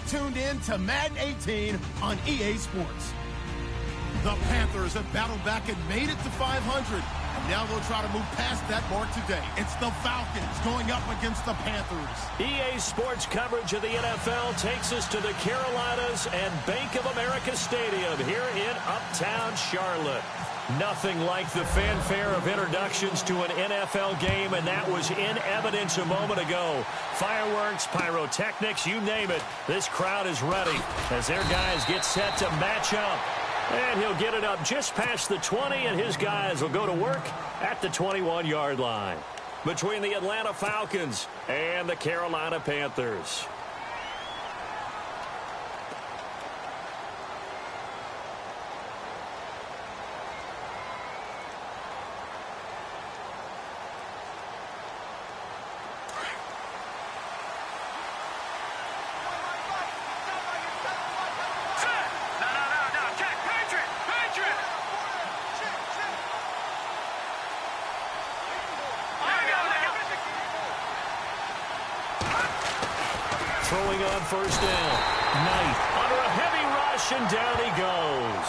You're tuned in to Madden 18 on EA Sports. The Panthers have battled back and made it to 500. And now they'll try to move past that mark today. It's the Falcons going up against the Panthers. EA Sports coverage of the NFL takes us to the Carolinas and Bank of America Stadium here in Uptown Charlotte. Nothing like the fanfare of introductions to an NFL game, and that was in evidence a moment ago. Fireworks, pyrotechnics, you name it. This crowd is ready as their guys get set to match up. And he'll get it up just past the 20, and his guys will go to work at the 21-yard line. Between the Atlanta Falcons and the Carolina Panthers. Throwing on first down. Knight under a heavy rush, and down he goes.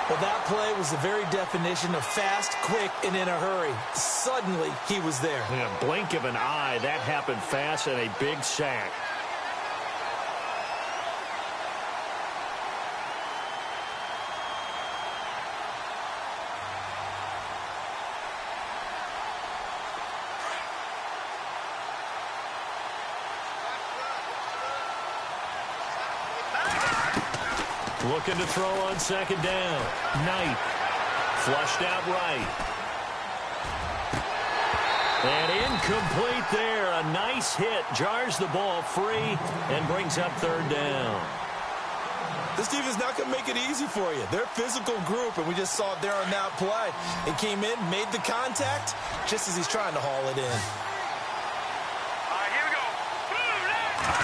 Well, that play was the very definition of fast, quick, and in a hurry. Suddenly, he was there. In a blink of an eye, that happened fast, and a big sack. Looking to throw on second down. Knight. Flushed out right. And incomplete there. A nice hit. Jars the ball free and brings up third down. This defense is not going to make it easy for you. They're a physical group, and we just saw it there on that play. It came in, made the contact, just as he's trying to haul it in.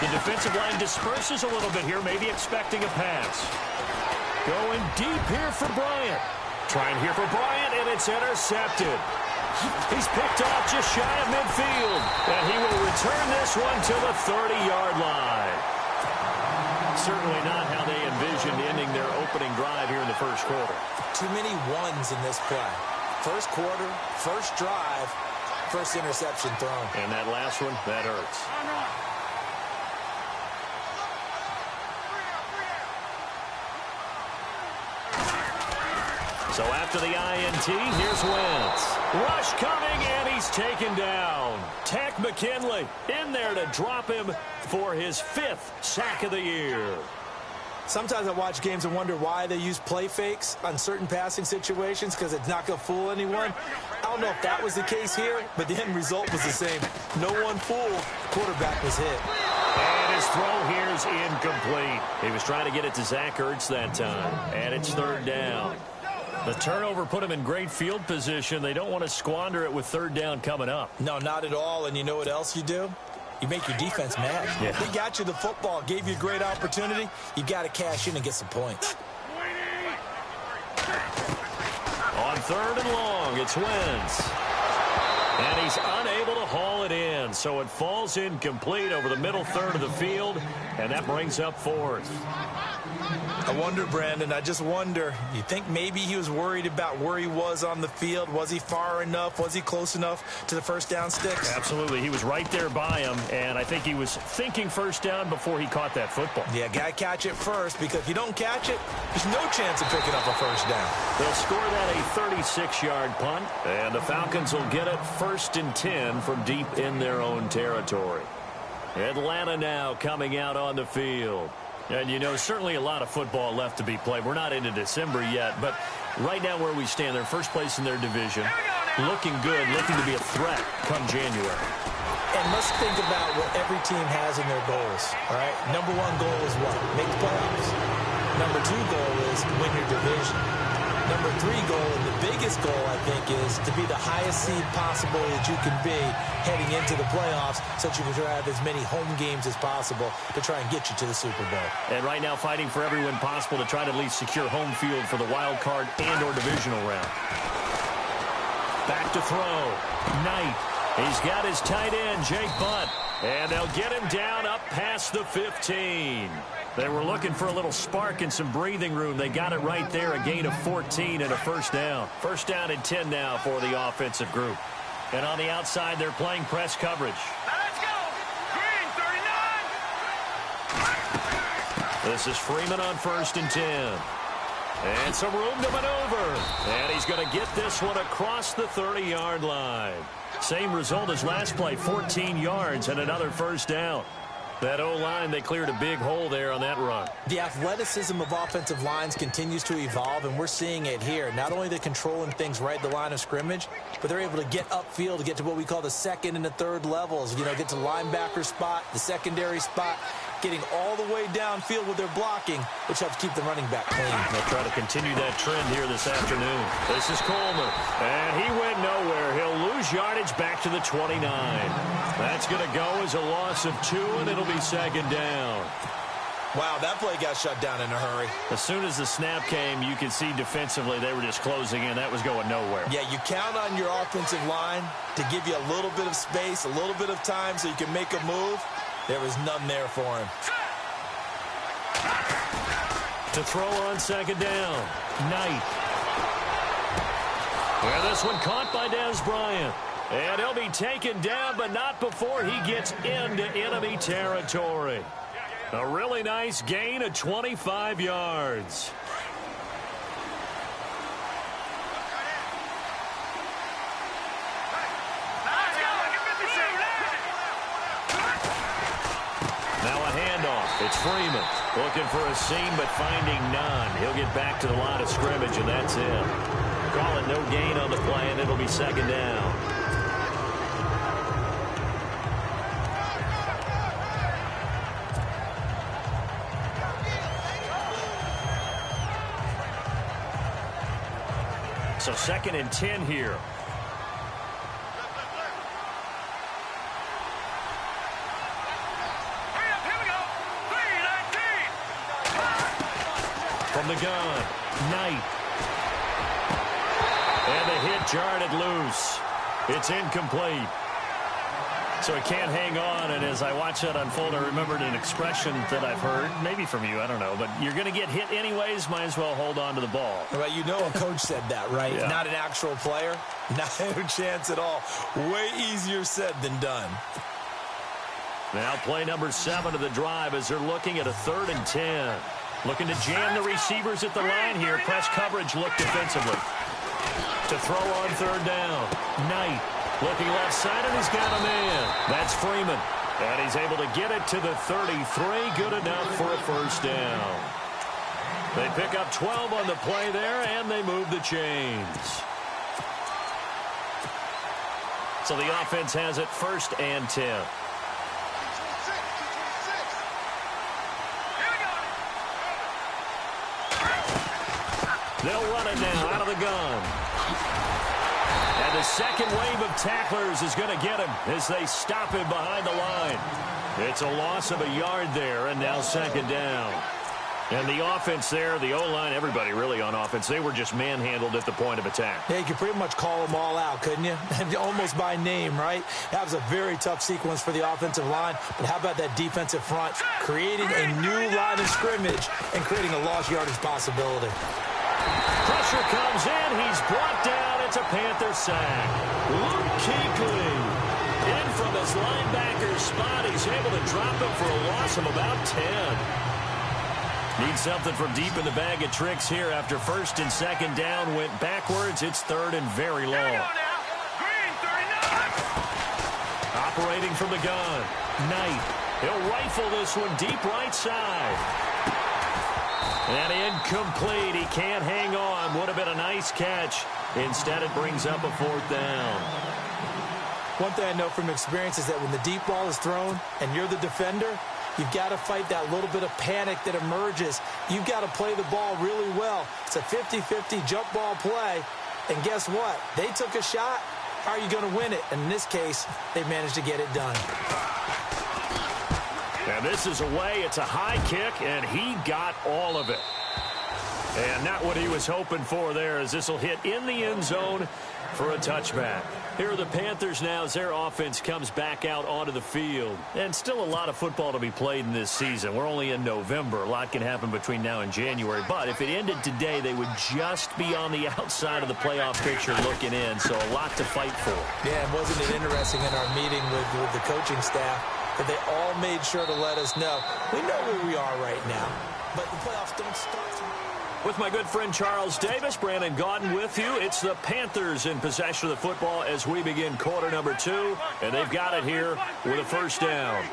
The defensive line disperses a little bit here, maybe expecting a pass. Going deep here for Bryant. Trying here for Bryant, and it's intercepted. He's picked off just shy of midfield, and he will return this one to the 30-yard line. Certainly not how they envisioned ending their opening drive here in the first quarter. Too many ones in this play. First quarter, first drive, first interception thrown. And that last one, that hurts. So after the INT, here's Wentz. Rush coming, and he's taken down. Tech McKinley in there to drop him for his 5th sack of the year. Sometimes I watch games and wonder why they use play fakes on certain passing situations, because it's not going to fool anyone. I don't know if that was the case here, but the end result was the same. No one fooled. Quarterback was hit. And his throw here is incomplete. He was trying to get it to Zach Ertz that time, and it's third down. The turnover put him in great field position. They don't want to squander it with third down coming up. No, not at all. And you know what else you do? You make your defense mad. Yeah. They got you the football, gave you a great opportunity. You got to cash in and get some points. On third and long, it's Wentz. And he's unable to haul it in, so it falls incomplete over the middle third of the field, and that brings up fourth. I wonder, Brandon, I just wonder, you think maybe he was worried about where he was on the field? Was he far enough? Was he close enough to the first down sticks? Absolutely. He was right there by him, and I think he was thinking first down before he caught that football. Yeah, got to catch it first, because if you don't catch it, there's no chance of picking up a first down. They'll score that a 36-yard punt, and the Falcons will get it 1st and 10 from deep in their own territory. Atlanta now coming out on the field. And, you know, certainly a lot of football left to be played. We're not into December yet, but right now where we stand, they're first place in their division. Looking good, looking to be a threat come January. And let's think about what every team has in their goals, all right? Number 1 goal is what? Make the playoffs. Number 2 goal is win your division. Number 3 goal, and the biggest goal, I think, is to be the highest seed possible that you can be heading into the playoffs, so that you can have as many home games as possible to try and get you to the Super Bowl. And right now fighting for every win possible to try to at least secure home field for the wild card and or divisional round. Back to throw. Knight. He's got his tight end, Jake Butt. And they'll get him down up past the 15. They were looking for a little spark and some breathing room. They got it right there, a gain of 14 and a first down. First down and 10 now for the offensive group. And on the outside, they're playing press coverage. Now let's go. Green, 39. This is Freeman on 1st and 10. And some room to maneuver. And he's going to get this one across the 30-yard line. Same result as last play, 14 yards and another first down. That O-line, they cleared a big hole there on that run. The athleticism of offensive lines continues to evolve, and we're seeing it here. Not only they're controlling things right at the line of scrimmage, but they're able to get upfield to get to what we call the second and the third levels. You know, get to linebacker spot, the secondary spot, getting all the way downfield with their blocking, which helps keep the running back clean. They'll try to continue that trend here this afternoon. This is Coleman, and he went nowhere. He'll lose yardage back to the 29. That's going to go as a loss of 2, and it'll be second down. Wow, that play got shut down in a hurry. As soon as the snap came, you could see defensively they were just closing in. That was going nowhere. Yeah, you count on your offensive line to give you a little bit of space, a little bit of time so you can make a move. There was none there for him. To throw on second down, Knight. And this one caught by Dez Bryant. And he'll be taken down, but not before he gets into enemy territory. A really nice gain of 25 yards. Now a handoff. It's Freeman looking for a seam, but finding none. He'll get back to the line of scrimmage, and that's it. Call it no gain on the play, and it'll be second down. So second and 10 here. From the gun, Knight. And the hit jarred it loose. It's incomplete. So he can't hang on, and as I watch that unfold, I remembered an expression that I've heard, maybe from you, I don't know, but you're going to get hit anyways, might as well hold on to the ball. Well, you know a coach said that, right? Yeah. Not an actual player. Not a chance at all. Way easier said than done. Now play number 7 of the drive as they're looking at a 3rd and 10. Looking to jam the receivers at the line here. Press coverage look defensively. To throw on 3rd down, Knight. Looking left side, and he's got a man. That's Freeman. And he's able to get it to the 33. Good enough for a first down. They pick up 12 on the play there, and they move the chains. So the offense has it 1st and 10. They'll run it now out of the gun. And the second wave of tacklers is going to get him as they stop him behind the line. It's a loss of a yard there, and now second down. And the offense there, the O-line, everybody really on offense, they were just manhandled at the point of attack. Yeah, you could pretty much call them all out, couldn't you? Almost by name, right? That was a very tough sequence for the offensive line. But how about that defensive front creating a new line of scrimmage and creating a lost yardage possibility? Pressure comes in. He's brought down. It's a Panther sack. Luke Kuechly in from his linebacker spot. He's able to drop him for a loss of about 10. Needs something from deep in the bag of tricks here after 1st and 2nd down. Went backwards. It's 3rd and very long. Operating from the gun. Knight. He'll rifle this one deep right side. And incomplete. He can't hang on. Would have been a nice catch. Instead, it brings up a 4th down. One thing I know from experience is that when the deep ball is thrown and you're the defender, you've got to fight that little bit of panic that emerges. You've got to play the ball really well. It's a 50-50 jump ball play. And guess what? They took a shot. How are you going to win it? And in this case, they managed to get it done. And this is away. It's a high kick, and he got all of it. And not what he was hoping for there, as this will hit in the end zone for a touchback. Here are the Panthers now as their offense comes back out onto the field. And still a lot of football to be played in this season. We're only in November. A lot can happen between now and January. But if it ended today, they would just be on the outside of the playoff picture looking in. So a lot to fight for. Yeah, and wasn't it interesting in our meeting with the coaching staff that they all made sure to let us know, we know where we are right now, but the playoffs don't start. With my good friend Charles Davis, Brandon Gaudin with you. It's the Panthers in possession of the football as we begin quarter number 2. And they've got it here with a first down.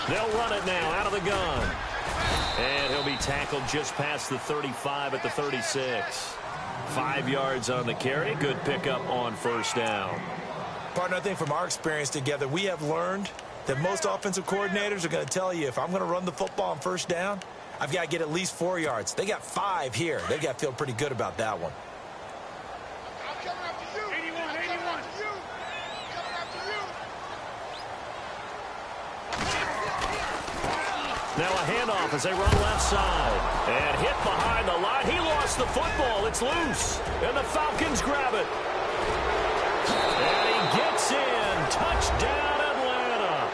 They'll run it now out of the gun. And he'll be tackled just past the 35 at the 36. 5 yards on the carry. Good pickup on first down. Partner, I think from our experience together, we have learned that most offensive coordinators are going to tell you, if I'm going to run the football on first down, I've got to get at least 4 yards. They got 5 here. They've got to feel pretty good about that one. Now a handoff as they run left side. And hit behind the line. He lost the football. It's loose. And the Falcons grab it. And he gets in. Touchdown, Atlanta.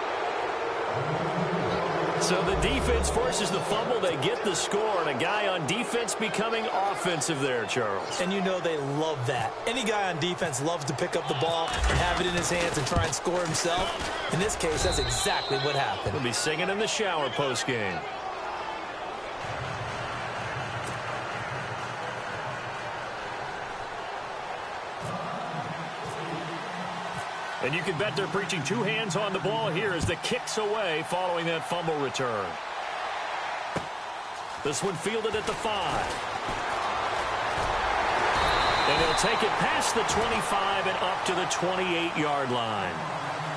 So the defense forces the fumble. They get the score. And a guy on defense becoming offensive there, Charles. And you know they love that. Any guy on defense loves to pick up the ball and have it in his hands and try and score himself. In this case, that's exactly what happened. He'll be singing in the shower post-game. And you can bet they're preaching 2 hands on the ball here as the kick's away following that fumble return. This one fielded at the 5. And they'll take it past the 25 and up to the 28-yard line.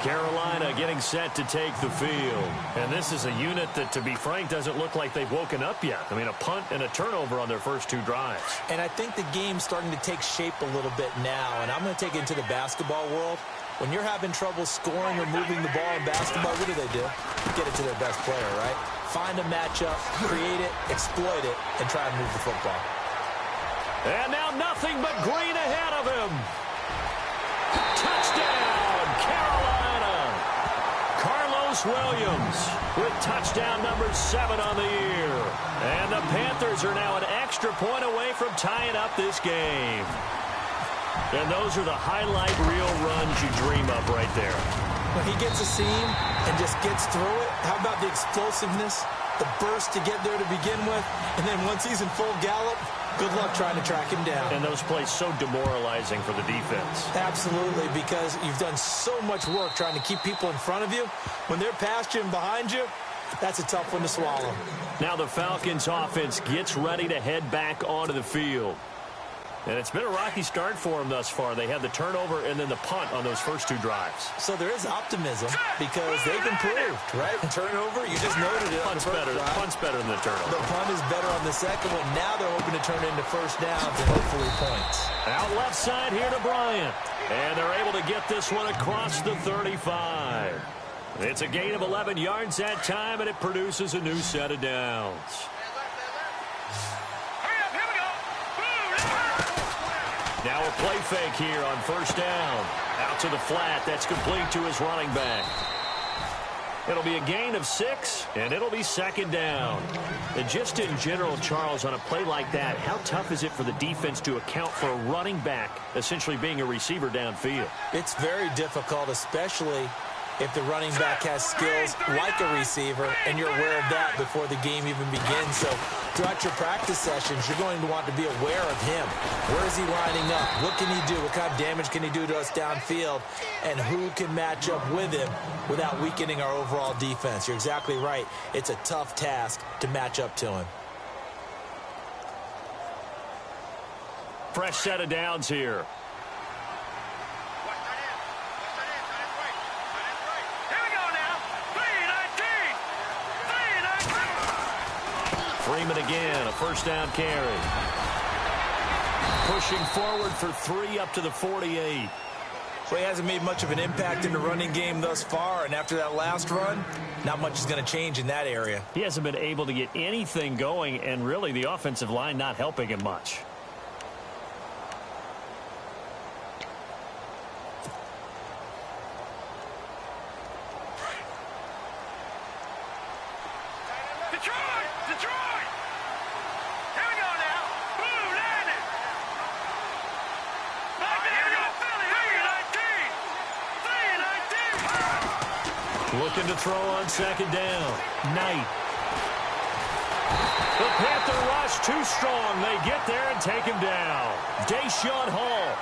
Carolina getting set to take the field. And this is a unit that, to be frank, doesn't look like they've woken up yet. I mean, a punt and a turnover on their first 2 drives. And I think the game's starting to take shape a little bit now. And I'm going to take it into the basketball world. When you're having trouble scoring or moving the ball in basketball, what do? Get it to their best player, right? Find a matchup, create it, exploit it, and try and move the football. And now nothing but green ahead of him. Touchdown, Carolina. Carlos Williams with touchdown number 7 on the year. And the Panthers are now an extra point away from tying up this game. And those are the highlight reel runs you dream up right there. When he gets a seam and just gets through it, how about the explosiveness, the burst to get there to begin with, and then once he's in full gallop, good luck trying to track him down. And those plays so demoralizing for the defense. Absolutely, because you've done so much work trying to keep people in front of you. When they're past you and behind you, that's a tough one to swallow. Now the Falcons offense gets ready to head back onto the field. And it's been a rocky start for them thus far. They had the turnover and then the punt on those first 2 drives. So there is optimism because they've improved, right? Turnover, you just noted it. Punt's better than the turnover. The punt is better on the second one. Now they're hoping to turn it into first downs and hopefully points. Out left side here to Bryant. And they're able to get this one across the 35. It's a gain of 11 yards that time, and it produces a new set of downs. Now a play fake here on first down. Out to the flat. That's complete to his running back. It'll be a gain of 6, and it'll be second down. And just in general, Charles, on a play like that, how tough is it for the defense to account for a running back essentially being a receiver downfield? It's very difficult, especially if the running back has skills like a receiver, and you're aware of that before the game even begins. So throughout your practice sessions, you're going to want to be aware of him. Where is he lining up? What can he do? What kind of damage can he do to us downfield? And who can match up with him without weakening our overall defense? You're exactly right. It's a tough task to match up to him. Fresh set of downs here. Freeman again, a first down carry. Pushing forward for 3 up to the 48. Well, he hasn't made much of an impact in the running game thus far, and after that last run, not much is going to change in that area. He hasn't been able to get anything going, and really the offensive line not helping him much. Detroit! Here we go now. Blue landing. Here we go. Philly, 3-19. Looking to throw on second down. Knight. The Panther rush too strong. They get there and take him down. Deshaun Hall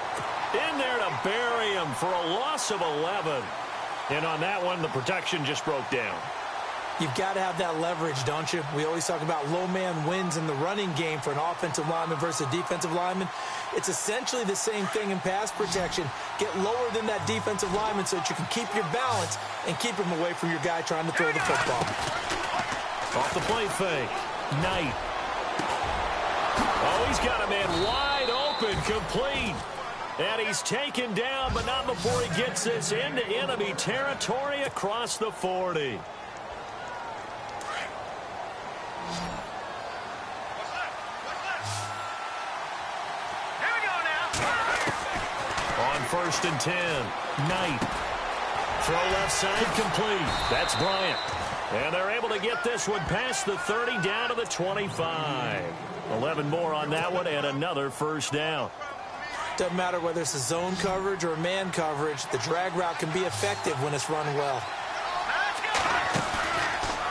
in there to bury him for a loss of 11. And on that one, the protection just broke down. You've got to have that leverage, don't you? We always talk about low man wins in the running game for an offensive lineman versus a defensive lineman. It's essentially the same thing in pass protection. Get lower than that defensive lineman so that you can keep your balance and keep him away from your guy trying to throw the football. Off the play fake. Knight. Oh, he's got a man wide open, complete. And he's taken down, but not before he gets this into enemy territory across the 40. On 1st and 10, Knight. Throw left side, complete. That's Bryant. And they're able to get this one past the 30 down to the 25. 11 more on that one and another first down. Doesn't matter whether it's a zone coverage or a man coverage. The drag route can be effective when it's run well.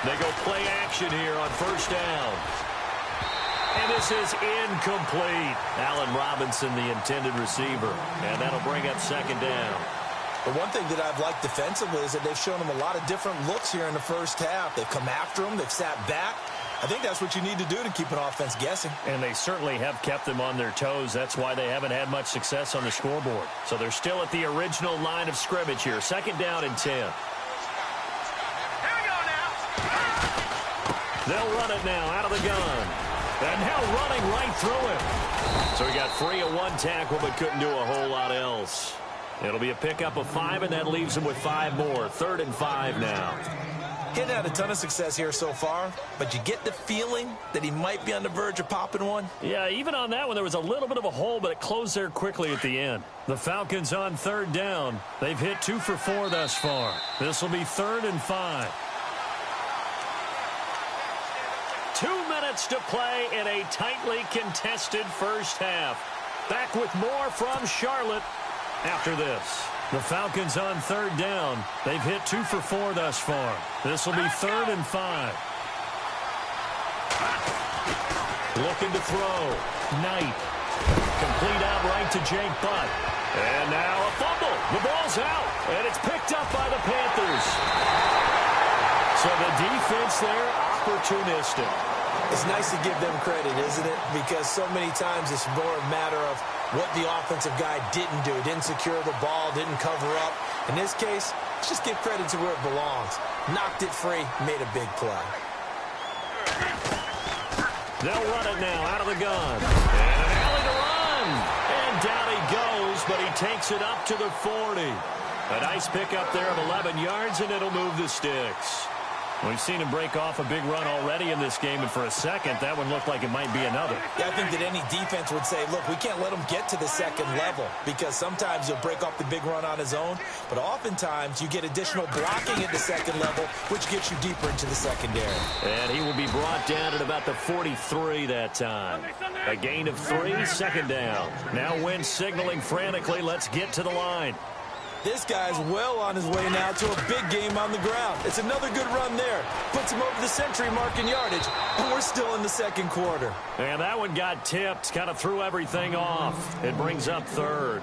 They go play action here on 1st down. And this is incomplete. Allen Robinson, the intended receiver. And that'll bring up 2nd down. The one thing that I've liked defensively is that they've shown him a lot of different looks here in the first half. They've come after him. They've sat back. I think that's what you need to do to keep an offense guessing. And they certainly have kept them on their toes. That's why they haven't had much success on the scoreboard. So they're still at the original line of scrimmage here. 2nd down and 10. Here we go now. They'll run it now out of the gun. And now running right through him. So he got free of one tackle but couldn't do a whole lot else. It'll be a pickup of 5, and that leaves him with 5 more. 3rd and 5 now. He hasn't had a ton of success here so far, but you get the feeling that he might be on the verge of popping one. Yeah, even on that one, there was a little bit of a hole, but it closed there quickly at the end. The Falcons on 3rd down. They've hit 2 for 4 thus far. This will be 3rd and 5. 2 minutes to play in a tightly contested first half. Back with more from Charlotte after this. The Falcons on 3rd down. They've hit 2 for 4 thus far. This will be 3rd and 5. Looking to throw. Knight. Complete out right to Jake Butt. And now a fumble. The ball's out. And it's picked up by the Panthers. So the defense there, opportunistic. It's nice to give them credit, isn't it? Because so many times it's more a matter of what the offensive guy didn't do. Didn't secure the ball, didn't cover up. In this case, let's just give credit to where it belongs. Knocked it free, made a big play. They'll run it now out of the gun. And an alley to run. And down he goes, but he takes it up to the 40. A nice pickup there of 11 yards, and it'll move the sticks. We've seen him break off a big run already in this game, and for a second, that one looked like it might be another. Yeah, I think that any defense would say, look, we can't let him get to the second level, because sometimes he'll break off the big run on his own, but oftentimes you get additional blocking at the second level, which gets you deeper into the secondary. And he will be brought down at about the 43 that time. A gain of 3, 2nd down. Now Wentz signaling frantically, let's get to the line. This guy's well on his way now to a big game on the ground. It's another good run there. Puts him over the century mark in yardage, and we're still in the second quarter. And that one got tipped, kind of threw everything off. It brings up 3rd.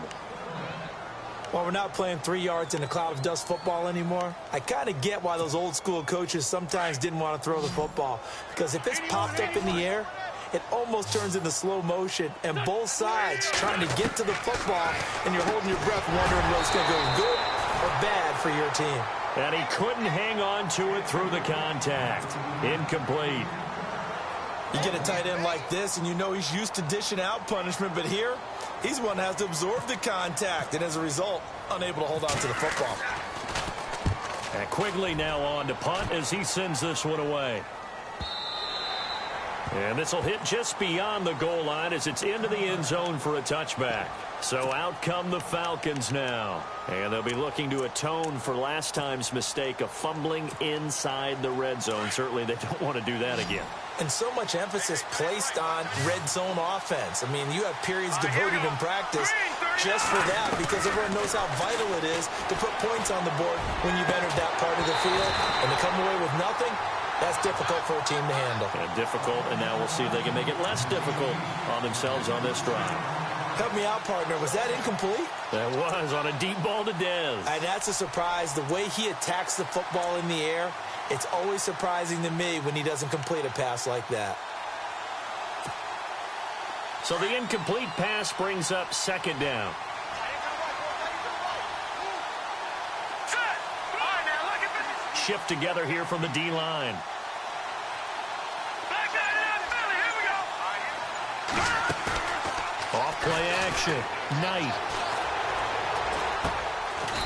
While we're not playing 3 yards in a cloud of dust football anymore, I kind of get why those old school coaches sometimes didn't want to throw the football. Because if it's popped up in the air, it almost turns into slow motion, and both sides trying to get to the football, and you're holding your breath wondering whether it's going to go good or bad for your team. And he couldn't hang on to it through the contact. Incomplete. You get a tight end like this, and you know he's used to dishing out punishment, but here, He's the one that has to absorb the contact, and as a result, unable to hold on to the football. And Quigley now on to punt as he sends this one away. And this will hit just beyond the goal line as it's into the end zone for a touchback. So out come the Falcons now. And they'll be looking to atone for last time's mistake of fumbling inside the red zone. Certainly they don't want to do that again. And so much emphasis placed on red zone offense. I mean, you have periods devoted in practice just for that because everyone knows how vital it is to put points on the board when you've entered that part of the field. And to come away with nothing, that's difficult for a team to handle. And difficult, and now we'll see if they can make it less difficult on themselves on this drive. Help me out, partner. Was that incomplete? That was on a deep ball to Dez. And that's a surprise. The way he attacks the football in the air, it's always surprising to me when he doesn't complete a pass like that. So the incomplete pass brings up second down. Shift together here from the D-line. Off-play action. Knight.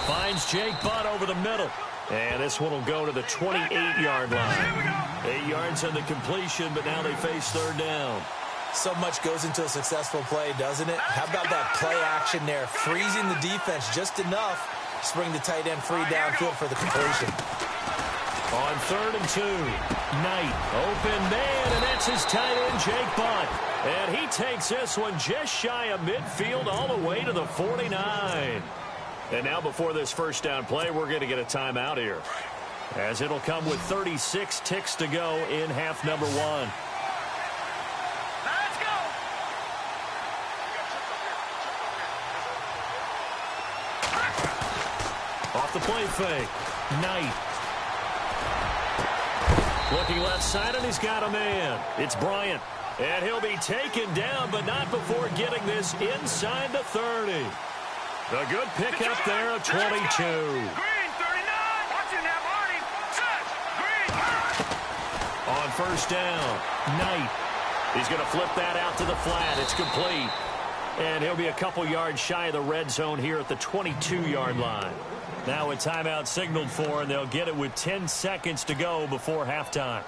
Finds Jake Butt over the middle. And this one will go to the 28-yard line. 8 yards on the completion, but now they face third down. So much goes into a successful play, doesn't it? How about that play action there? Freezing the defense just enough to bring the tight end free downfield for the completion. On 3rd and 2, Knight, open man, and that's his tight end, Jake Butt. And he takes this one just shy of midfield all the way to the 49. And now before this first down play, we're going to get a timeout here, as it'll come with 36 ticks to go in half number 1. Let's go. Off the play fake, Knight. Looking left side, and he's got a man. It's Bryant. And he'll be taken down, but not before getting this inside the 30. A good pickup there of 22. Green 39. Watching that, Marty. Touch. Green. On first down, Knight. He's going to flip that out to the flat. It's complete. And he'll be a couple yards shy of the red zone here at the 22-yard line. Now a timeout signaled for, and they'll get it with 10 seconds to go before halftime.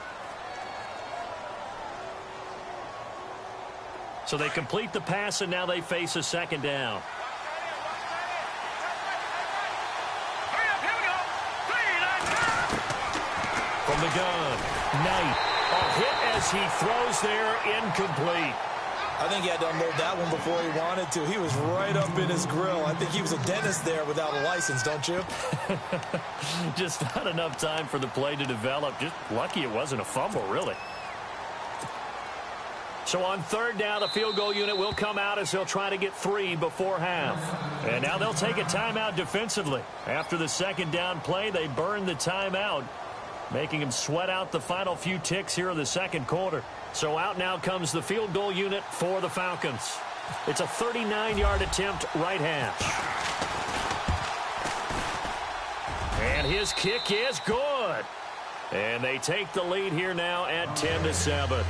So they complete the pass, and now they face a second down. From the gun, Knight. A hit as he throws there, incomplete. I think he had to unload that one before he wanted to. He was right up in his grill. I think he was a dentist there without a license, don't you? Just not enough time for the play to develop. Just lucky it wasn't a fumble, really. So on third down, the field goal unit will come out as they'll try to get 3 before half. And now they'll take a timeout defensively. After the second down play, they burn the timeout, making them sweat out the final few ticks here in the second quarter. So out now comes the field goal unit for the Falcons. It's a 39-yard attempt, right hash. And his kick is good. And they take the lead here now at 10-7.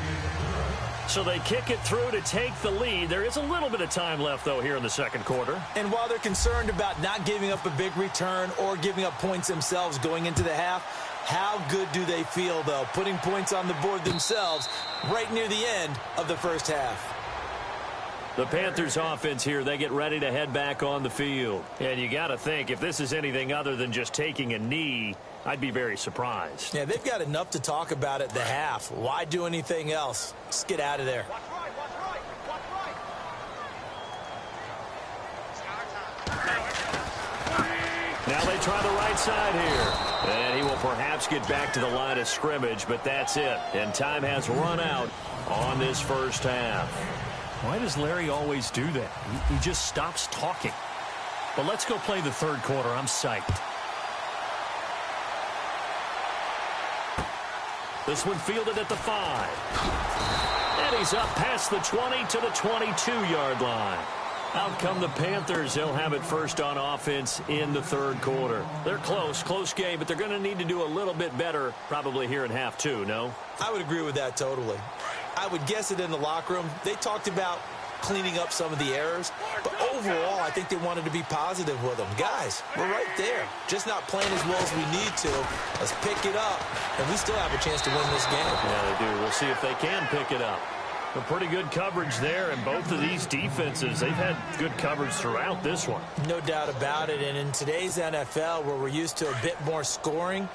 So they kick it through to take the lead. There is a little bit of time left, though, here in the second quarter. And while they're concerned about not giving up a big return or giving up points themselves going into the half, how good do they feel, though, putting points on the board themselves right near the end of the first half? The Panthers offense here, they get ready to head back on the field. And you got to think, if this is anything other than just taking a knee, I'd be very surprised. Yeah, they've got enough to talk about at the half. Why do anything else? Just get out of there. Now they try the right side here. And he will perhaps get back to the line of scrimmage, but that's it. And time has run out on this first half. Why does Larry always do that? He just stops talking. But let's go play the third quarter. I'm psyched. This one fielded at the 5. And he's up past the 20 to the 22-yard line. Out come the Panthers. They'll have it first on offense in the third quarter. They're close game, but they're going to need to do a little bit better probably here in half 2, no? I would agree with that totally. I would guess it in the locker room. They talked about cleaning up some of the errors. But overall, I think they wanted to be positive with them. Guys, we're right there. Just not playing as well as we need to. Let's pick it up, and we still have a chance to win this game. Yeah, they do. We'll see if they can pick it up. A pretty good coverage there, and both of these defenses, they've had good coverage throughout this one. No doubt about it, and in today's NFL, where we're used to a bit more scoring,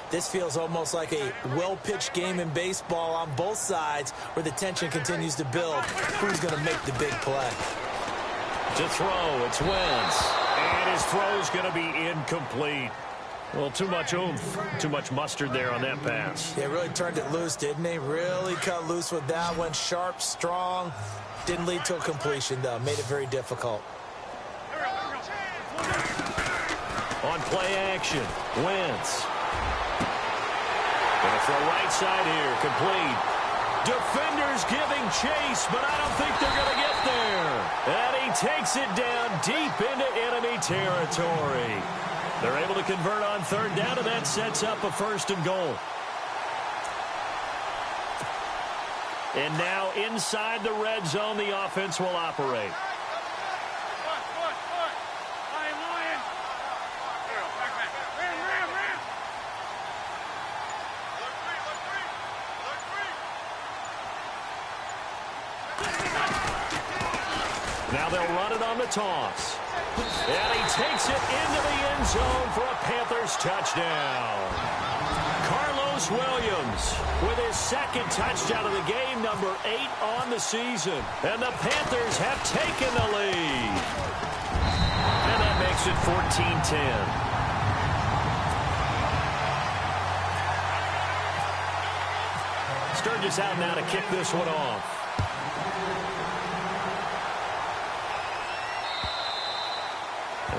this feels almost like a well-pitched game in baseball on both sides where the tension continues to build. Who's going to make the big play? To throw, it's Wentz. And his throw's going to be incomplete. Well, too much oomph, too much mustard there on that pass. They really turned it loose, didn't they? Really cut loose with that one. Sharp, strong. Didn't lead to a completion, though. Made it very difficult. On play action, Wentz. Going to throw right side here, complete. Defenders giving chase, but I don't think they're going to get there. And he takes it down deep into enemy territory. They're able to convert on third down, and that sets up a 1st and goal. And now inside the red zone, the offense will operate. Now they'll run it on the toss. And he takes it into the end zone for a Panthers touchdown. Carlos Williams with his 2nd touchdown of the game, number 8 on the season. And the Panthers have taken the lead. And that makes it 14-10. Sturgis out now to kick this one off.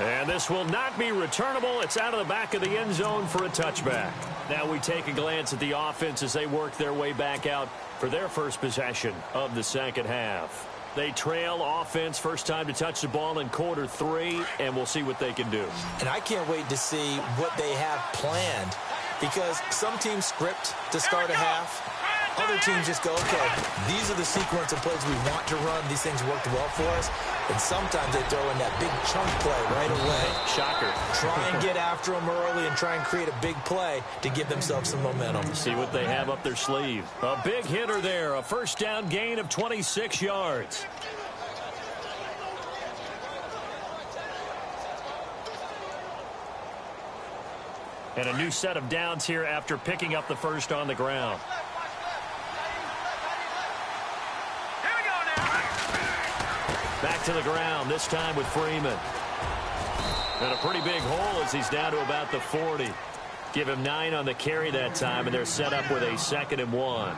And this will not be returnable. It's out of the back of the end zone for a touchback. Now we take a glance at the offense as they work their way back out for their first possession of the second half. They trail offense, first time to touch the ball in quarter 3, and we'll see what they can do. And I can't wait to see what they have planned, because some teams script to start a half. Other teams just go, okay, these are the sequence of plays we want to run. These things worked well for us. And sometimes they throw in that big chunk play right away. Shocker. Try and get after them early and try and create a big play to give themselves some momentum. See what they have up their sleeve. A big hitter there. A first down gain of 26 yards. And a new set of downs here after picking up the first on the ground. Back to the ground, this time with Freeman. And a pretty big hole as he's down to about the 40. Give him 9 on the carry that time, and they're set up with a 2nd and 1.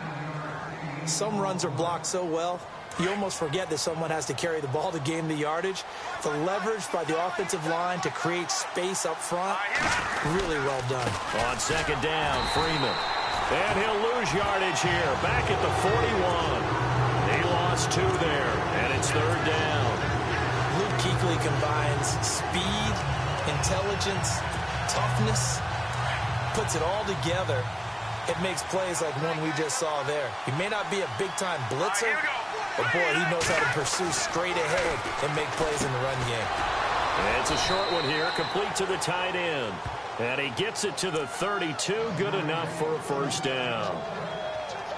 Some runs are blocked so well, you almost forget that someone has to carry the ball to gain the yardage. The leverage by the offensive line to create space up front, really well done. On 2nd down, Freeman. And he'll lose yardage here, back at the 41. He lost 2 there, and it's 3rd down. Luke Kuechly combines speed, intelligence, toughness, puts it all together. It makes plays like one we just saw there. He may not be a big-time blitzer, but boy, he knows how to pursue straight ahead and make plays in the run game. And it's a short one here, complete to the tight end. And he gets it to the 32, good enough for a 1st down.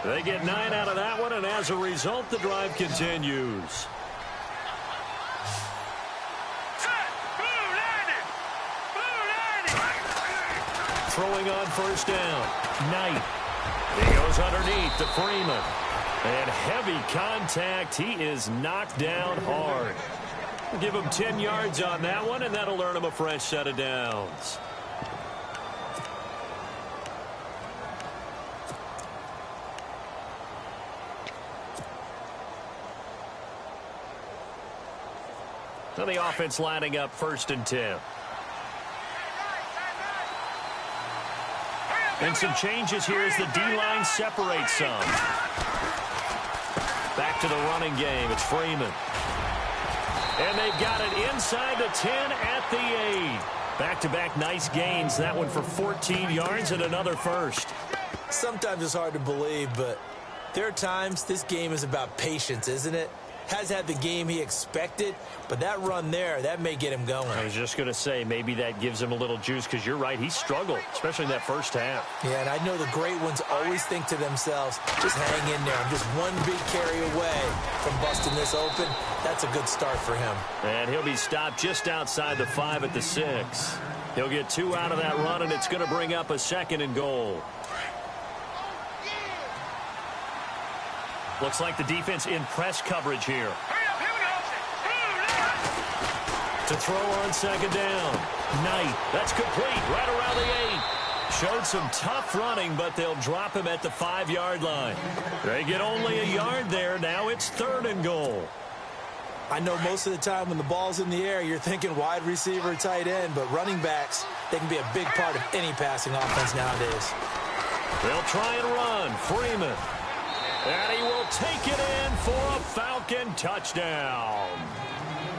They get 9 out of that one, and as a result, the drive continues. Throwing on 1st down. Knight. He goes underneath to Freeman. And heavy contact. He is knocked down hard. Give him 10 yards on that one, and that'll earn him a fresh set of downs. So the offense lining up 1st and 10. And some changes here as the D-line separates some. Back to the running game. It's Freeman. And they've got it inside the 10 at the 8. Back-to-back nice gains. That one for 14 yards and another first. Sometimes it's hard to believe, but there are times this game is about patience, isn't it? has had the game he expected, but that run there, that may get him going. I was just going to say, maybe that gives him a little juice, because you're right, he struggled, especially in that first half. Yeah, and I know the great ones always think to themselves, just hang in there. I'm just one big carry away from busting this open. That's a good start for him. And he'll be stopped just outside the 5 at the 6. He'll get 2 out of that run, and it's going to bring up a 2nd and goal. Looks like the defense in press coverage here. To throw on 2nd down. Knight, that's complete, right around the 8. Showed some tough running, but they'll drop him at the 5-yard line. They get only a yard there. Now it's 3rd and goal. I know most of the time when the ball's in the air, you're thinking wide receiver, tight end, but running backs, they can be a big part of any passing offense nowadays. They'll try and run. Freeman. And he will take it in for a Falcon touchdown.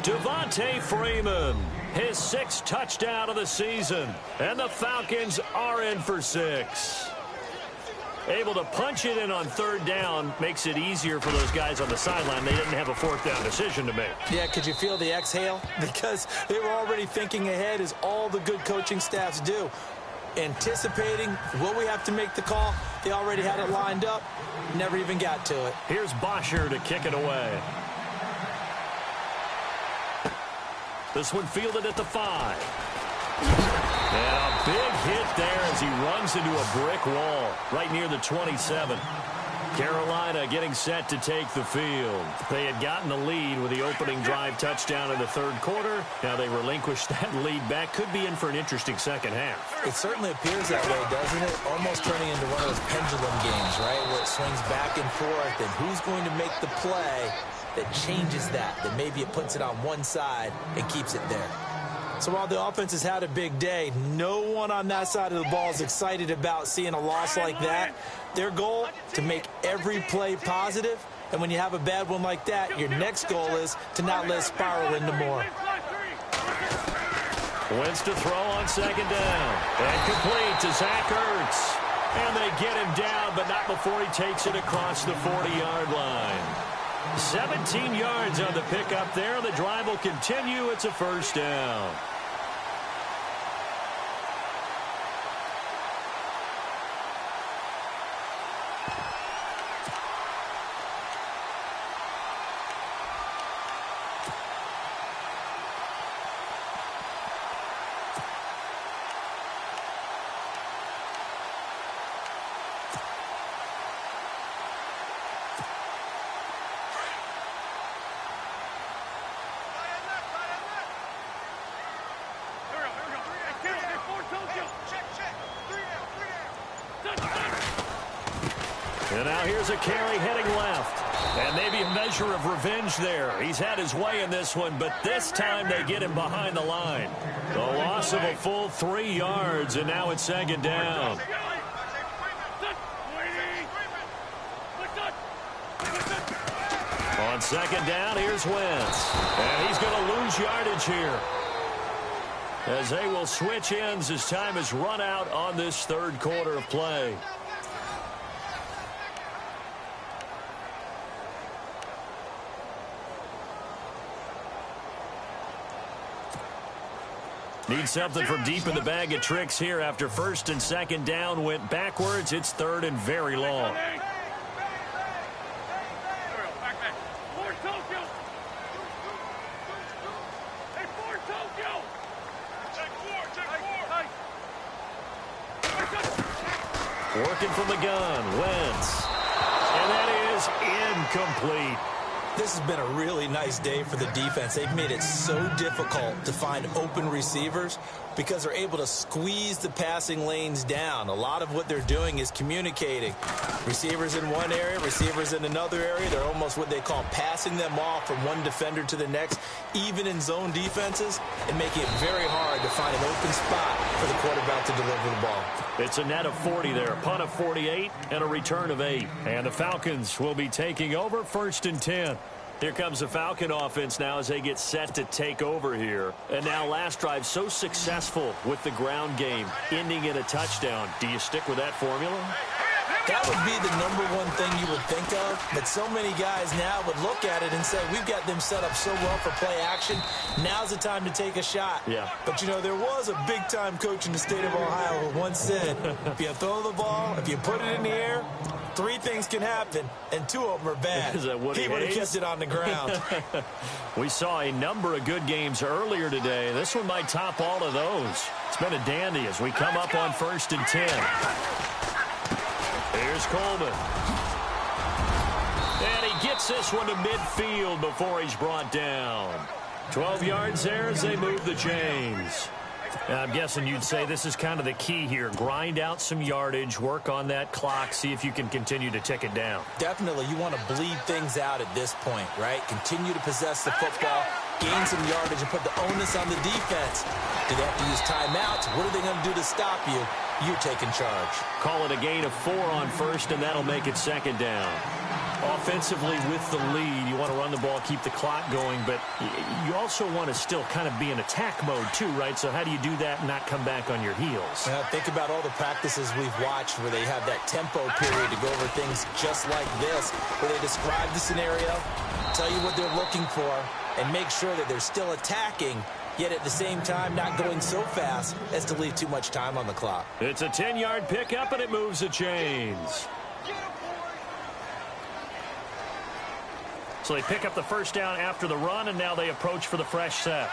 Devontae Freeman, his 6th touchdown of the season. And the Falcons are in for 6. Able to punch it in on 3rd down makes it easier for those guys on the sideline. They didn't have a 4th down decision to make. Yeah, could you feel the exhale? Because they were already thinking ahead, as all the good coaching staffs do. Anticipating, will we have to make the call? They already had it lined up. Never even got to it. Here's Bosher to kick it away. This one fielded at the 5. And a big hit there as he runs into a brick wall right near the 27. Carolina getting set to take the field. They had gotten the lead with the opening drive touchdown in the 3rd quarter. Now they relinquished that lead back. Could be in for an interesting 2nd half. It certainly appears that way, doesn't it? Almost turning into one of those pendulum games, right? Where it swings back and forth, and who's going to make the play that changes that maybe it puts it on one side and keeps it there. So while the offense has had a big day, no one on that side of the ball is excited about seeing a loss like that. Their goal, to make every play positive, and when you have a bad one like that, your next goal is to not let it spiral into more. Wins to throw on 2nd down. And complete to Zach Ertz. And they get him down, but not before he takes it across the 40-yard line. 17 yards on the pickup there. The drive will continue. It's a 1st down. And now here's a carry heading left. And maybe a measure of revenge there. He's had his way in this one, but this time they get him behind the line. The loss of a full 3 yards, and now it's 2nd down. On 2nd down, here's Wentz. And he's going to lose yardage here, as they will switch ends as time is run out on this 3rd quarter of play. Need something from deep in the bag of tricks here after 1st and 2nd down went backwards. It's 3rd and very long. Working from the gun, Wentz. And that is incomplete. This has been a really nice day for the defense. They've made it so difficult to find open receivers because they're able to squeeze the passing lanes down. A lot of what they're doing is communicating. Receivers in one area, receivers in another area. They're almost what they call passing them off from one defender to the next, even in zone defenses, and making it very hard to find an open spot for the quarterback to deliver the ball. It's a net of 40 there, a punt of 48 and a return of 8. And the Falcons will be taking over 1st and 10. Here comes the Falcon offense now as they get set to take over here. And now last drive so successful with the ground game, ending in a touchdown. Do you stick with that formula? That would be the #1 thing you would think of, but so many guys now would look at it and say, we've got them set up so well for play action. Now's the time to take a shot. Yeah. But, you know, there was a big-time coach in the state of Ohio who once said, if you throw the ball, if you put it in the air, 3 things can happen, and 2 of them are bad. Is that Woody he would have Hayes? kept it on the ground. We saw a number of good games earlier today. This one might top all of those. It's been a dandy as we come up on 1st and 10. Here's Coleman. And he gets this one to midfield before he's brought down. 12 yards there as they move the chains. I'm guessing you'd say this is kind of the key here. Grind out some yardage, work on that clock, see if you can continue to tick it down. Definitely, you want to bleed things out at this point, right? Continue to possess the football, gain some yardage, and put the onus on the defense. Do they have to use timeouts? What are they going to do to stop you? You're taking charge. Call it a gain of 4 on 1st, and that'll make it 2nd down. Offensively with the lead, you want to run the ball, keep the clock going, but you also want to still kind of be in attack mode too, right? So how do you do that and not come back on your heels? Think about all the practices we've watched where they have that tempo period to go over things just like this, where they describe the scenario, tell you what they're looking for, and make sure that they're still attacking, yet at the same time not going so fast as to leave too much time on the clock. It's a 10-yard pickup, and it moves the chains. So they pick up the 1st down after the run, and now they approach for the fresh set.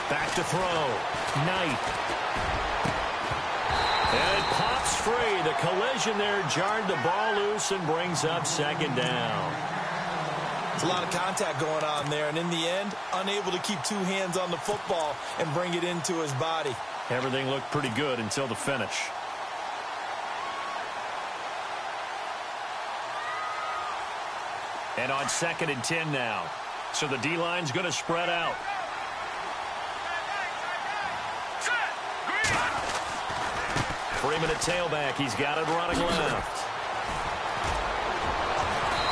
Back to throw. Knight. And it pops free. The collision there jarred the ball loose and brings up 2nd down. There's a lot of contact going on there, and in the end, unable to keep 2 hands on the football and bring it into his body. Everything looked pretty good until the finish. And on 2nd and 10 now. So the D-line's going to spread out. Freeman at tailback. He's got it running left.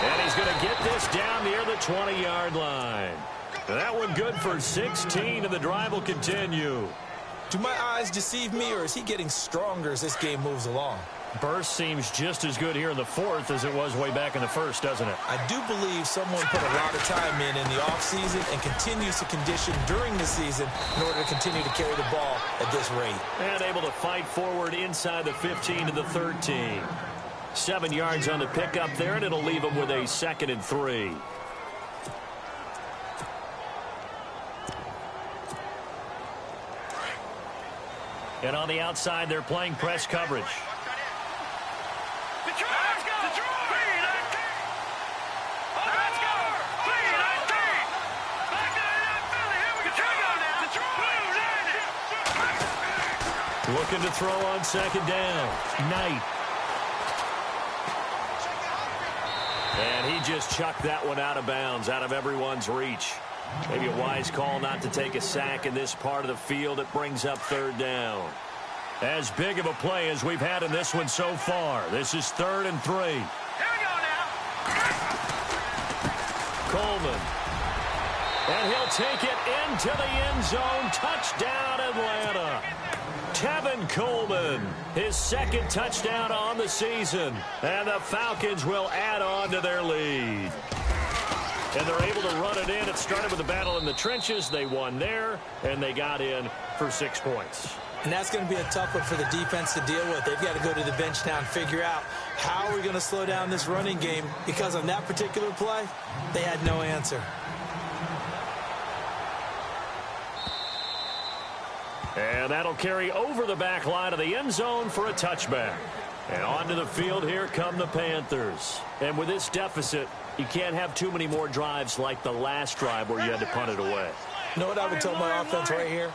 And he's going to get this down near the 20-yard line. That one good for 16, and the drive will continue. Do my eyes deceive me, or is he getting stronger as this game moves along? Burst seems just as good here in the 4th as it was way back in the 1st, doesn't it? I do believe someone put a lot of time in the offseason and continues to condition during the season in order to continue to carry the ball at this rate. And able to fight forward inside the 15 to the 13. 7 yards on the pickup there, and it'll leave them with a 2nd and 3. And on the outside, they're playing press coverage. Looking to throw on 2nd down. Knight. And he just chucked that one out of bounds, out of everyone's reach. Maybe a wise call not to take a sack in this part of the field. It brings up 3rd down. As big of a play as we've had in this one so far. This is 3rd and 3. Here we go now. Coleman. And he'll take it into the end zone. Touchdown, Atlanta. Tevin Coleman, his 2nd touchdown on the season. And the Falcons will add on to their lead. And they're able to run it in. It started with a battle in the trenches. They won there, and they got in for 6 points. And that's going to be a tough one for the defense to deal with. They've got to go to the bench now and figure out how are we going to slow down this running game, because on that particular play, they had no answer. And that'll carry over the back line of the end zone for a touchback. And onto the field, here come the Panthers. And with this deficit, you can't have too many more drives like the last drive where you had to punt it away. You know what I would tell my offense right here?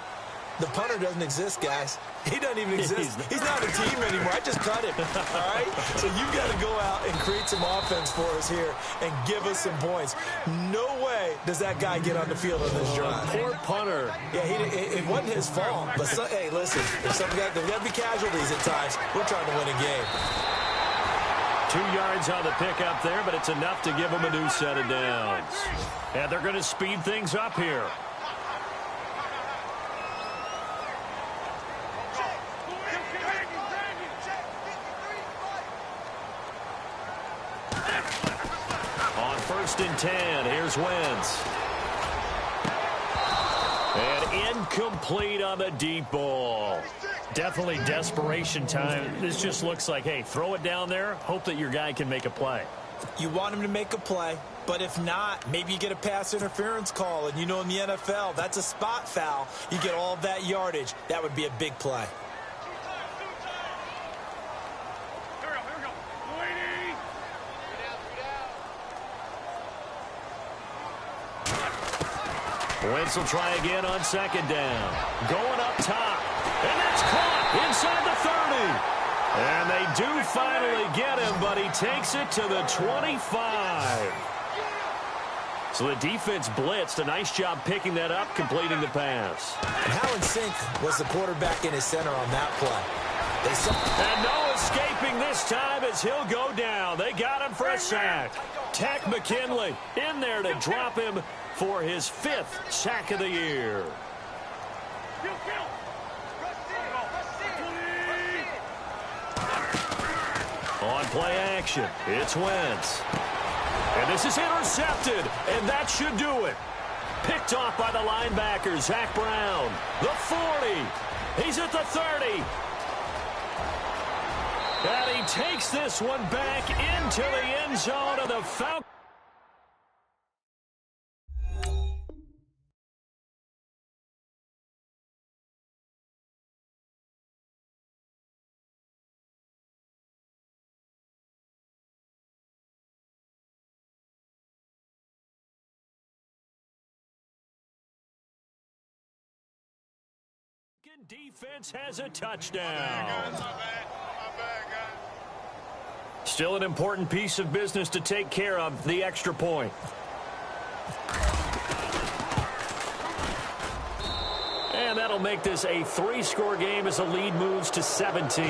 The punter doesn't exist, guys. He doesn't even exist. He's not a team anymore. I just cut him, all right? So you've got to go out and create some offense for us here and give us some points. No way does that guy get on the field on this drive. Poor punter. Yeah, it wasn't his fault. But, hey, listen, there's got to be casualties at times. We're trying to win a game. 2 yards on the pickup there, but it's enough to give them a new set of downs. And they're going to speed things up here. 1st and 10. Here's Wentz. And incomplete on the deep ball. Definitely desperation time. This just looks like, hey, throw it down there, hope that your guy can make a play. You want him to make a play, but if not, maybe you get a pass interference call. And you know in the NFL, that's a spot foul. You get all of that yardage. That would be a big play. Wentz will try again on 2nd down. Going up top. And that's caught inside the 30. And they do finally get him, but he takes it to the 25. So the defense blitzed. A nice job picking that up, completing the pass. And how in sync was the quarterback in his center on that play? And no escaping this time as he'll go down. They got him for a sack. Tech McKinley in there to drop him for his 5th sack of the year. On play action, it's Wentz. And this is intercepted, and that should do it. Picked off by the linebacker, Zach Brown. The 40. He's at the 30. And he takes this one back into the end zone of the Falcons. Defense has a touchdown. Still an important piece of business to take care of, the extra point. And that'll make this a 3-score game as the lead moves to 17.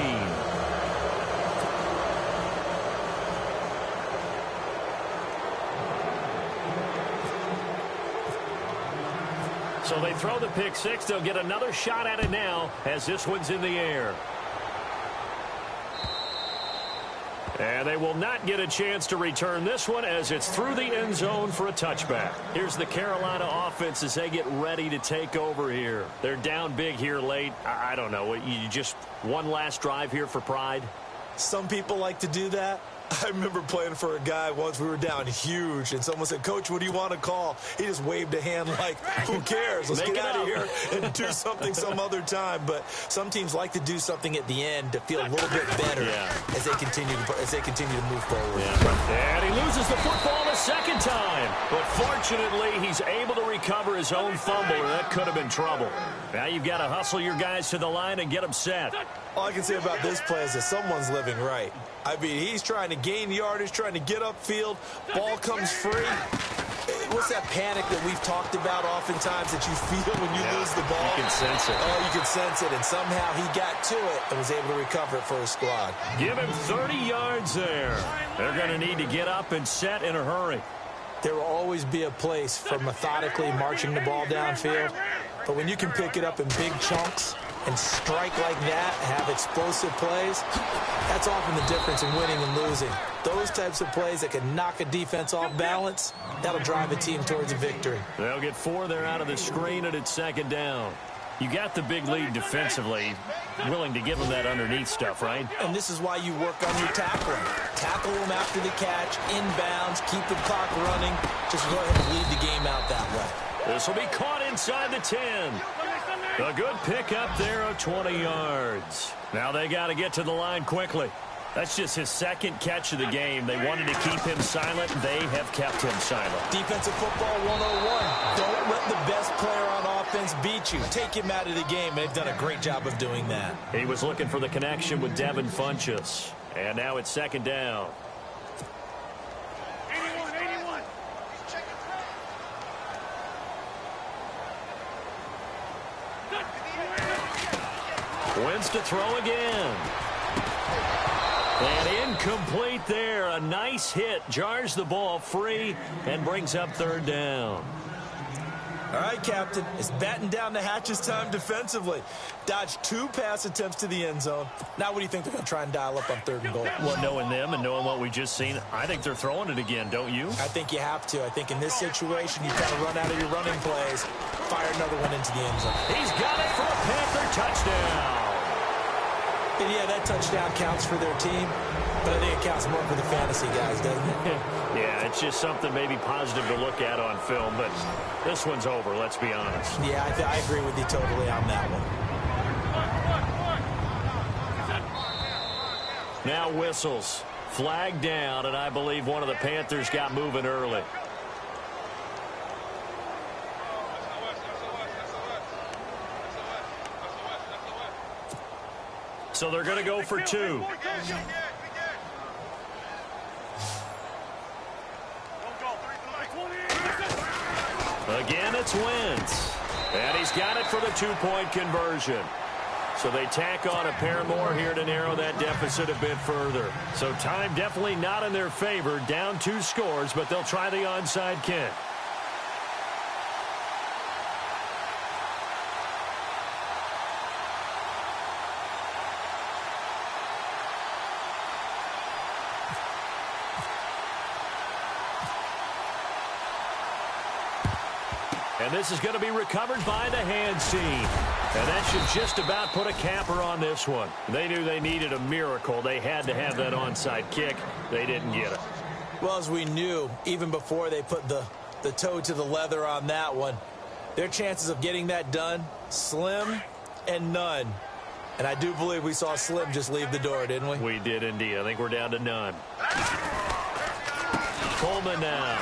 So they throw the pick six. They'll get another shot at it now as this one's in the air. And they will not get a chance to return this one as it's through the end zone for a touchback. Here's the Carolina offense as they get ready to take over here. They're down big here late. I don't know. You just one last drive here for pride? Some people like to do that. I remember playing for a guy once. We were down huge, and someone said, "Coach, what do you want to call?" He just waved a hand like, who cares? Let's get out of here and do something some other time. But some teams like to do something at the end to feel a little bit better as they continue to move forward. Yeah. And he loses the football the 2nd time. But fortunately, he's able to recover his own fumble, or that could have been trouble. Now you've got to hustle your guys to the line and get them set. All I can say about this play is that someone's living right. I mean, he's trying to gain yardage, trying to get upfield. Ball comes free. What's that panic that we've talked about oftentimes that you feel when you lose the ball? You can sense it. Oh, you can sense it. And somehow he got to it and was able to recover it for his squad. Give him 30 yards there. They're going to need to get up and set in a hurry. There will always be a place for methodically marching the ball downfield. But when you can pick it up in big chunks and strike like that, have explosive plays, that's often the difference in winning and losing. Those types of plays that can knock a defense off balance, that'll drive a team towards a victory. They'll get 4 there out of the screen, and it's 2nd down. You got the big lead defensively, willing to give them that underneath stuff, right? And this is why you work on your tackling. Tackle them after the catch, inbounds, keep the clock running. Just go ahead and lead the game out that way. This will be caught inside the 10. A good pickup there of 20 yards. Now they got to get to the line quickly. That's just his 2nd catch of the game. They wanted to keep him silent. They have kept him silent. Defensive football 101. Don't let the best player on offense beat you. Take him out of the game. They've done a great job of doing that. He was looking for the connection with Devin Funchess. And now it's 2nd down. 81. Wentz to throw again. And incomplete there. A nice hit. Jars the ball free and brings up 3rd down. All right, Captain. It's batten down the hatches time defensively. Dodged 2 pass attempts to the end zone. Now what do you think they're going to try and dial up on 3rd and goal? Well, knowing them and knowing what we just seen, I think they're throwing it again, don't you? I think you have to. I think in this situation, you kind of run out of your running plays, fire another one into the end zone. He's got it for a Panther touchdown. And yeah, that touchdown counts for their team, but I think it counts more for the fantasy guys, doesn't it? Yeah, it's just something maybe positive to look at on film, but this one's over, let's be honest. Yeah, I agree with you totally on that one. Now whistles. Flag down, and I believe one of the Panthers got moving early. So they're going to go for 2. Again, it's Wentz. And he's got it for the 2-point conversion. So they tack on a pair more here to narrow that deficit a bit further. So time definitely not in their favor. Down 2 scores, but they'll try the onside kick. And this is going to be recovered by the hands team. And that should just about put a capper on this one. They knew they needed a miracle. They had to have that onside kick. They didn't get it. Well, as we knew, even before they put the toe to the leather on that one, their chances of getting that done, slim and none. And I do believe we saw Slim just leave the door, didn't we? We did indeed. I think we're down to none. Coleman now.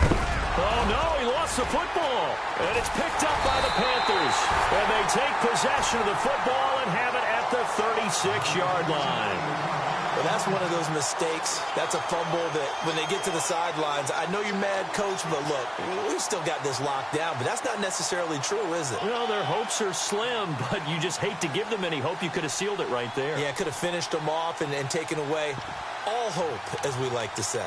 Oh, no, he lost the football. And it's picked up by the Panthers. And they take possession of the football and have it at the 36-yard line. Well, that's one of those mistakes. That's a fumble that when they get to the sidelines, I know you're mad, Coach, but look, we've still got this locked down. But that's not necessarily true, is it? Well, their hopes are slim, but you just hate to give them any hope. You could have sealed it right there. Yeah, could have finished them off and taken away all hope, as we like to say.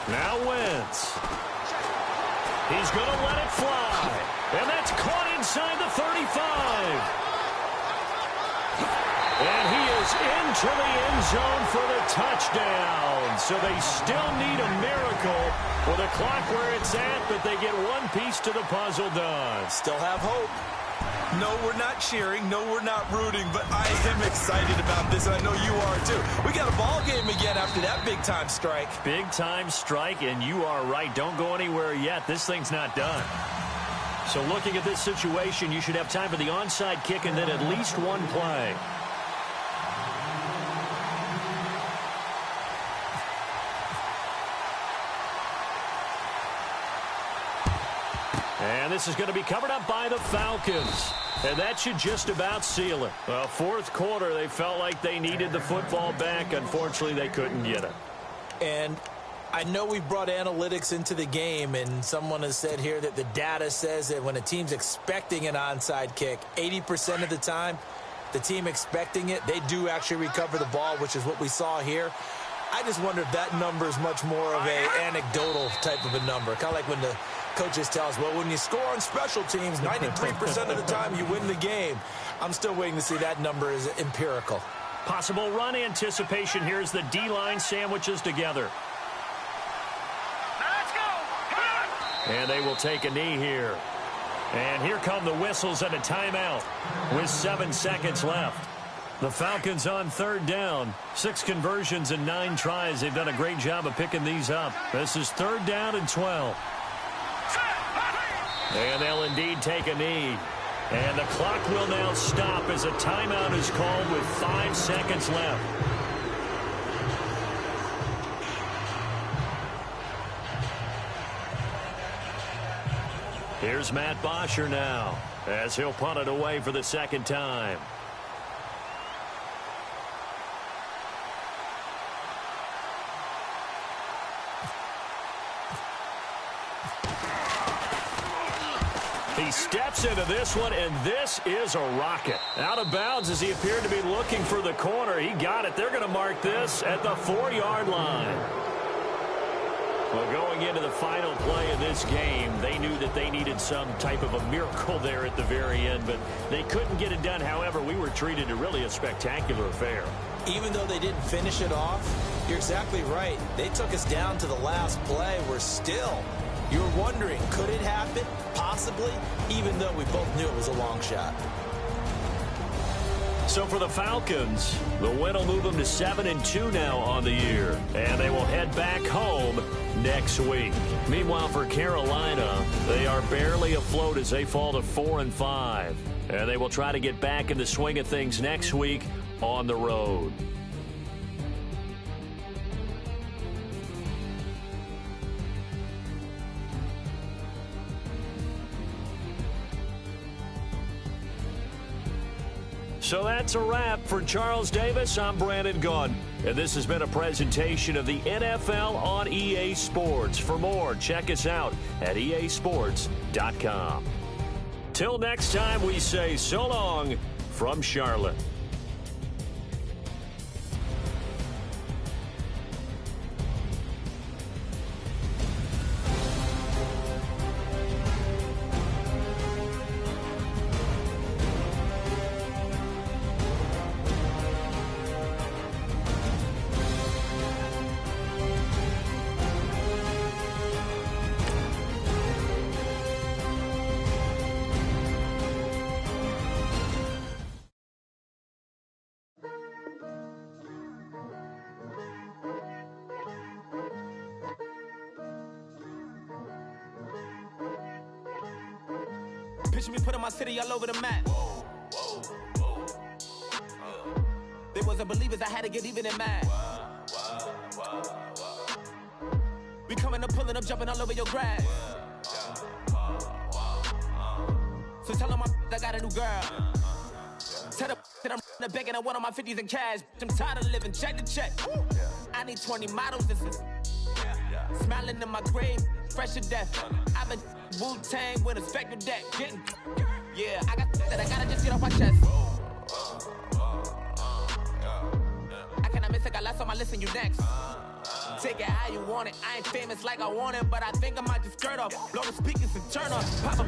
Now Wentz. He's going to let it fly. And that's caught inside the 35. And he is into the end zone for the touchdown. So they still need a miracle with a clock where it's at, but they get one piece to the puzzle done. Still have hope. No, we're not cheering. No, we're not rooting. But I am excited about this, and I know you are too. We got a ball game again after that big-time strike. Big-time strike, and you are right. Don't go anywhere yet. This thing's not done. So looking at this situation, you should have time for the onside kick and then at least one play. And this is going to be covered up by the Falcons. And that should just about seal it. Well, 4th quarter, they felt like they needed the football back. Unfortunately, they couldn't get it. And I know we brought analytics into the game, and someone has said here that the data says that when a team's expecting an onside kick, 80% of the time, the team expecting it, they do actually recover the ball, which is what we saw here. I just wonder if that number is much more of a anecdotal type of a number. Kind of like when the coaches tell us, well, when you score on special teams, 93% of the time you win the game. I'm still waiting to see that number is empirical. Possible run anticipation. Here's the D-line sandwiches together. Let's go. And they will take a knee here. And here come the whistles and a timeout with 7 seconds left. The Falcons on 3rd down. 6 conversions and 9 tries. They've done a great job of picking these up. This is 3rd down and 12. And they'll indeed take a knee. And the clock will now stop as a timeout is called with 5 seconds left. Here's Matt Bosher now as he'll punt it away for the 2nd time. He steps into this one, and this is a rocket. Out of bounds as he appeared to be looking for the corner. He got it. They're going to mark this at the 4-yard line. Well, going into the final play of this game, they knew that they needed some type of a miracle there at the very end, but they couldn't get it done. However, we were treated to really a spectacular affair. Even though they didn't finish it off, you're exactly right. They took us down to the last play. We're still, you're wondering, could it happen? Possibly, even though we both knew it was a long shot. So for the Falcons, the win will move them to 7-2 now on the year, and they will head back home next week. Meanwhile, for Carolina, they are barely afloat as they fall to 4-5, and they will try to get back in the swing of things next week on the road. So that's a wrap. For Charles Davis, I'm Brandon Gaudin, and this has been a presentation of the NFL on EA Sports. For more, check us out at easports.com. Till next time, we say so long from Charlotte. Picture me putting my city all over the map. They wasn't believers, I had to get even and mad. We coming up, pulling up, jumping all over your grass. So tell them I got a new girl. Tell them that I'm in the bank and I want on my 50s in cash. I'm tired of living check to check. I need 20 models, this is smiling in my grave, fresh to death. I've been Wu-Tang with a spectrum deck. Getting, yeah, I got that, I gotta just get off my chest. I cannot miss it, got lots on my list and you next. Take it how you want it, I ain't famous like I want it, but I think I might just skirt off. Blow the speakers and turn off. Pop up.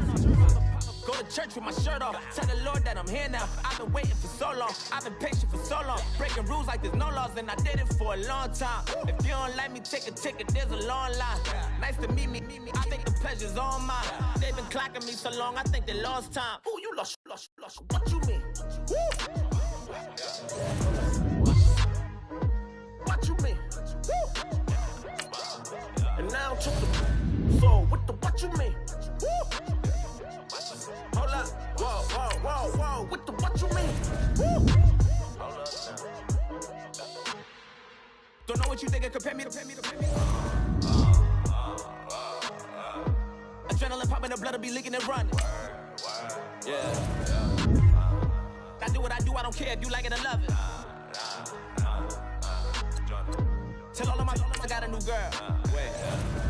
Go to church with my shirt off. Tell the Lord that I'm here now. I've been waiting for so long. I've been patient for so long. Breaking rules like there's no laws, and I did it for a long time. If you don't like me, take a ticket. There's a long line. Nice to meet me. I think the pleasure's all mine. They've been clocking me so long, I think they lost time. Ooh, you lost. What you mean? Woo! What you mean? Woo! And now took the so what you mean? Woo! Hold up, whoa, what you mean? Woo! Hold up now. Don't know what you think, compare me to. Adrenaline popping, the blood will be leaking and running. Yeah. I do what I do, I don't care if you like it or love it. Tell all of my I got a new girl.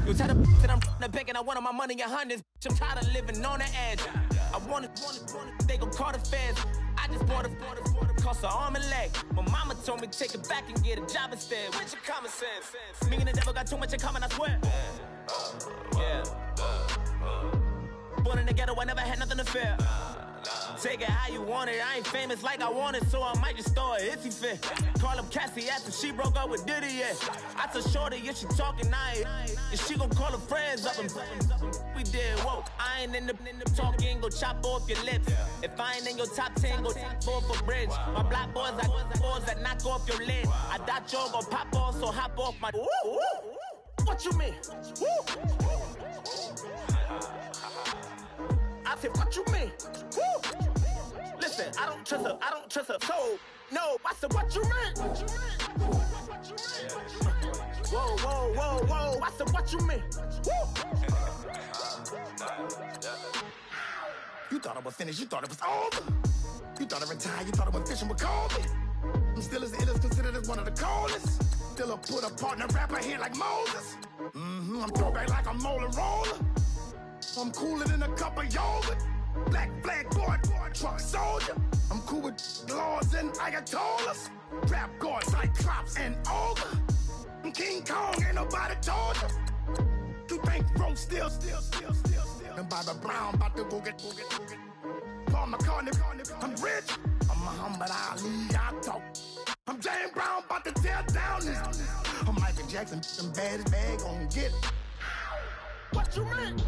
You tell them that I'm the bank and I want all my money in hundreds. I'm tired of living on the edge. I want it, they gon' call the feds. I just bought a cost an arm and leg. My mama told me take it back and get a job instead. Where's your common sense? Me and the devil got too much in common, I swear. Yeah. Born in the ghetto, I never had nothing to fear. Take it how you want it, I ain't famous like I want it, so I might just throw a hissy fit. Call up Cassie after she broke up with Diddy, yeah. I told Shorty if she talking, and she gon' call her friends up and we did, whoa. I ain't in the talking, go chop off your lips. If I ain't in your top 10, go fall for bridge. My black boys like boys that knock off your lid. I thought y'all gon' pop off, so hop off my. What you mean? I said, what you mean? Woo! Listen, I don't trust her, so, no, I said, what you mean? Whoa, I said, what you mean? Woo! You thought I was finished, you thought it was over. You thought I retired, you thought I was fishing with Kobe. I'm still as ill as considered as one of the coldest. Still a put a partner rapper here like Moses. I'm throwback like a molar roller. I'm cooler than a cup of yogurt. Black flag board, truck soldier. I'm cool with laws and Ayatollahs. Rap god, Cyclops and Ogre. I'm King Kong, ain't nobody told you. You think Rome still. And Bobby Brown about to go get. Paul McCartney, I'm rich. I'm Muhammad Ali, I talk. I'm James Brown, about to tear down this. I'm Michael Jackson, them bad as bad, gon' get it. What you mean?